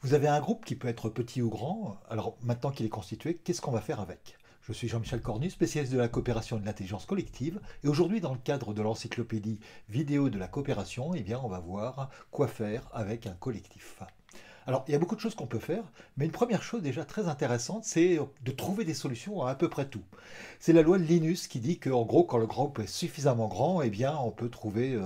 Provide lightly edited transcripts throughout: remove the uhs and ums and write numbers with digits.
Vous avez un groupe qui peut être petit ou grand. Alors maintenant qu'il est constitué, qu'est-ce qu'on va faire avec? Je suis Jean-Michel Cornu, spécialiste de la coopération et de l'intelligence collective. Et aujourd'hui, dans le cadre de l'encyclopédie vidéo de la coopération, eh bien, on va voir quoi faire avec un collectif. Alors, il y a beaucoup de choses qu'on peut faire, mais une première chose déjà très intéressante, c'est de trouver des solutions à peu près tout. C'est la loi de Linus qui dit qu'en gros, quand le groupe est suffisamment grand, eh bien, on peut trouver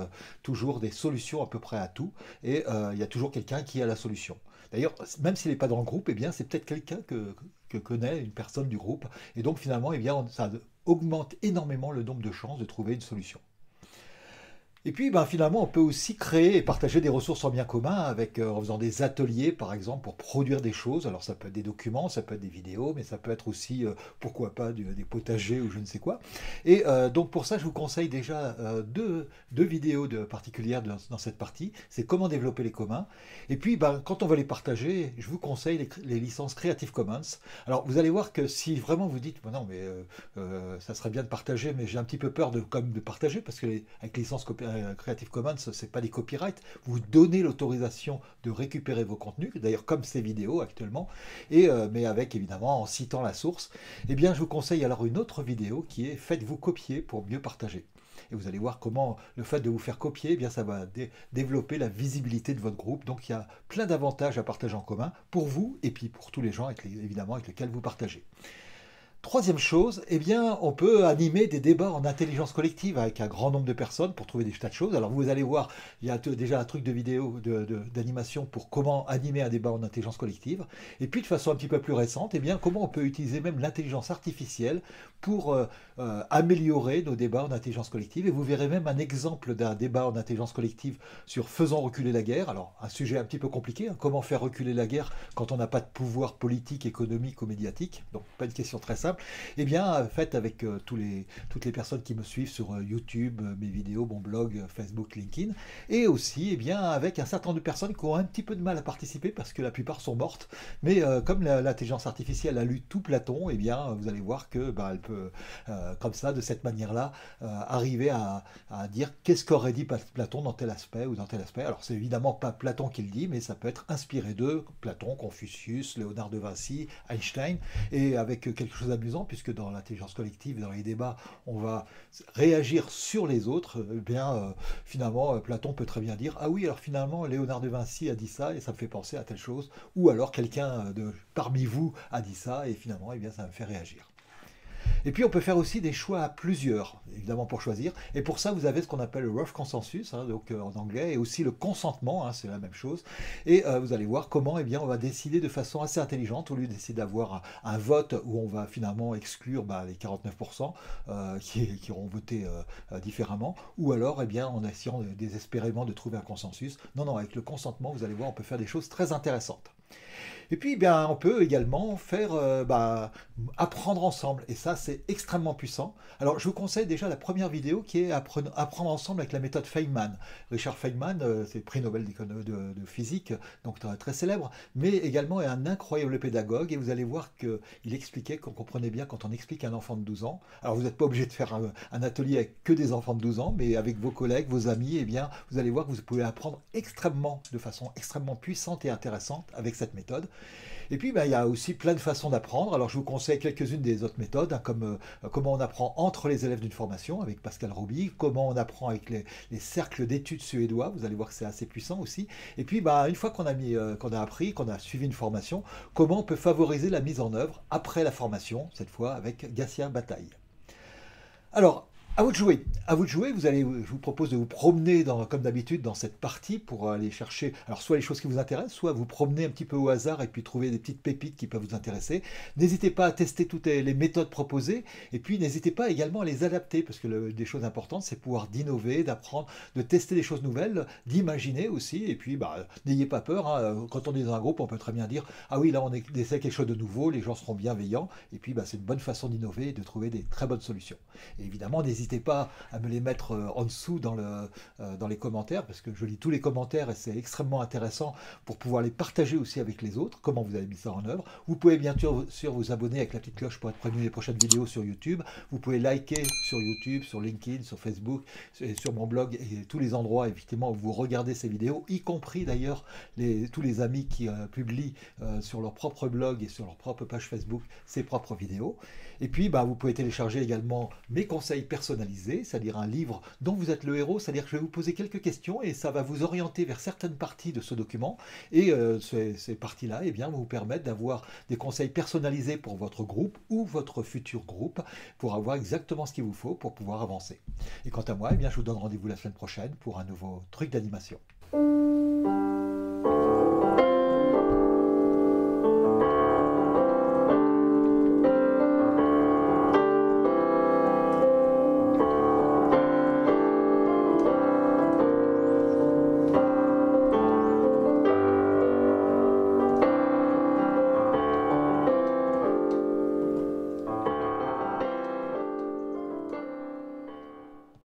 toujours des solutions à peu près à tout, et il y a toujours quelqu'un qui a la solution. D'ailleurs, même s'il n'est pas dans le groupe, eh bien, c'est peut-être quelqu'un que connaît une personne du groupe, et donc finalement, eh bien, ça augmente énormément le nombre de chances de trouver une solution. Et puis ben, finalement, on peut aussi créer et partager des ressources en bien commun en faisant des ateliers, par exemple, pour produire des choses. Alors ça peut être des documents, ça peut être des vidéos, mais ça peut être aussi, pourquoi pas, des potagers ou je ne sais quoi. Et donc pour ça, je vous conseille déjà deux vidéos particulières dans cette partie. C'est comment développer les communs. Et puis ben, quand on va les partager, je vous conseille les licences Creative Commons. Alors vous allez voir que si vraiment vous dites, bon, non mais ça serait bien de partager, mais j'ai un petit peu peur comme de partager, parce que avec les licences Creative Commons, c'est pas des copyrights. Vous donnez l'autorisation de récupérer vos contenus, d'ailleurs comme ces vidéos actuellement, mais avec évidemment en citant la source. Eh bien, je vous conseille alors une autre vidéo qui est faites-vous copier pour mieux partager. Et vous allez voir comment le fait de vous faire copier, eh bien, ça va développer la visibilité de votre groupe. Donc il y a plein d'avantages à partager en commun pour vous et puis pour tous les gens évidemment avec lesquels vous partagez. Troisième chose, eh bien, on peut animer des débats en intelligence collective avec un grand nombre de personnes pour trouver des tas de choses. Alors vous allez voir, il y a déjà un truc de vidéo d'animation pour comment animer un débat en intelligence collective. Et puis de façon un petit peu plus récente, eh bien, comment on peut utiliser même l'intelligence artificielle pour améliorer nos débats en intelligence collective. Et vous verrez même un exemple d'un débat en intelligence collective sur faisant reculer la guerre. Alors un sujet un petit peu compliqué, hein, comment faire reculer la guerre quand on n'a pas de pouvoir politique, économique ou médiatique. Donc pas une question très simple. Eh bien, faites avec toutes les personnes qui me suivent sur YouTube, mes vidéos, mon blog, Facebook, LinkedIn, et aussi eh bien, avec un certain nombre de personnes qui ont un petit peu de mal à participer parce que la plupart sont mortes. Mais comme l'intelligence artificielle a lu tout Platon, eh bien, vous allez voir que bah, elle peut, comme ça, de cette manière-là, arriver à dire qu'est-ce qu'aurait dit Platon dans tel aspect ou dans tel aspect. Alors, c'est évidemment pas Platon qui le dit, mais ça peut être inspiré d'eux, Platon, Confucius, Léonard de Vinci, Einstein, et avec quelque chose amusant, puisque dans l'intelligence collective, dans les débats, on va réagir sur les autres, eh bien, finalement, Platon peut très bien dire, ah oui, alors finalement, Léonard de Vinci a dit ça, et ça me fait penser à telle chose, ou alors quelqu'un parmi vous a dit ça, et finalement, eh bien, ça me fait réagir. Et puis on peut faire aussi des choix à plusieurs, évidemment pour choisir. Et pour ça, vous avez ce qu'on appelle le rough consensus, hein, donc en anglais, et aussi le consentement, hein, c'est la même chose. Et vous allez voir comment eh bien, on va décider de façon assez intelligente, au lieu d'essayer d'avoir un vote où on va finalement exclure bah, les 49% qui auront voté différemment, ou alors eh bien, en essayant désespérément de trouver un consensus. Non, non, avec le consentement, vous allez voir, on peut faire des choses très intéressantes. Et puis, eh bien, on peut également faire apprendre ensemble. Et ça, c'est extrêmement puissant. Alors, je vous conseille déjà la première vidéo qui est apprendre ensemble avec la méthode Feynman. Richard Feynman, c'est le prix Nobel de physique, donc très célèbre, mais également est un incroyable pédagogue. Et vous allez voir qu'il expliquait qu'on comprenait bien quand on explique à un enfant de 12 ans. Alors, vous n'êtes pas obligé de faire un atelier avec que des enfants de 12 ans, mais avec vos collègues, vos amis, eh bien, vous allez voir que vous pouvez apprendre de façon extrêmement puissante et intéressante avec cette méthode. Et puis, ben, il y a aussi plein de façons d'apprendre. Alors, je vous conseille quelques-unes des autres méthodes, hein, comme comment on apprend entre les élèves d'une formation avec Pascal Roby, comment on apprend avec les cercles d'études suédois. Vous allez voir que c'est assez puissant aussi. Et puis, ben, une fois qu'on a appris, qu'on a suivi une formation, comment on peut favoriser la mise en œuvre après la formation, cette fois avec Gatien Bataille. Alors, à vous de jouer. À vous de jouer. Je vous propose de vous promener, comme d'habitude, dans cette partie pour aller chercher, alors soit les choses qui vous intéressent, soit vous promener un petit peu au hasard et puis trouver des petites pépites qui peuvent vous intéresser. N'hésitez pas à tester toutes les méthodes proposées et puis n'hésitez pas également à les adapter parce que des choses importantes, c'est pouvoir d'innover, d'apprendre, de tester des choses nouvelles, d'imaginer aussi. Et puis, bah, n'ayez pas peur. Hein. Quand on est dans un groupe, on peut très bien dire, ah oui, là, on essaie quelque chose de nouveau, les gens seront bienveillants. Et puis, bah, c'est une bonne façon d'innover et de trouver des très bonnes solutions. Et évidemment, n'hésitez n'hésitez pas à me les mettre en dessous dans les commentaires, parce que je lis tous les commentaires et c'est extrêmement intéressant pour pouvoir les partager aussi avec les autres, comment vous avez mis ça en œuvre. Vous pouvez bien sûr vous abonner avec la petite cloche pour être prévenu des prochaines vidéos sur YouTube. Vous pouvez liker sur YouTube, sur LinkedIn, sur Facebook, et sur mon blog et tous les endroits évidemment où vous regardez ces vidéos, y compris d'ailleurs tous les amis qui publient sur leur propre blog et sur leur propre page Facebook ses propres vidéos. Et puis vous pouvez télécharger également mes conseils personnalisés, c'est-à-dire un livre dont vous êtes le héros, c'est-à-dire que je vais vous poser quelques questions et ça va vous orienter vers certaines parties de ce document. Et ces parties-là vont vous permettre d'avoir des conseils personnalisés pour votre groupe ou votre futur groupe pour avoir exactement ce qu'il vous faut pour pouvoir avancer. Et quant à moi, je vous donne rendez-vous la semaine prochaine pour un nouveau truc d'animation.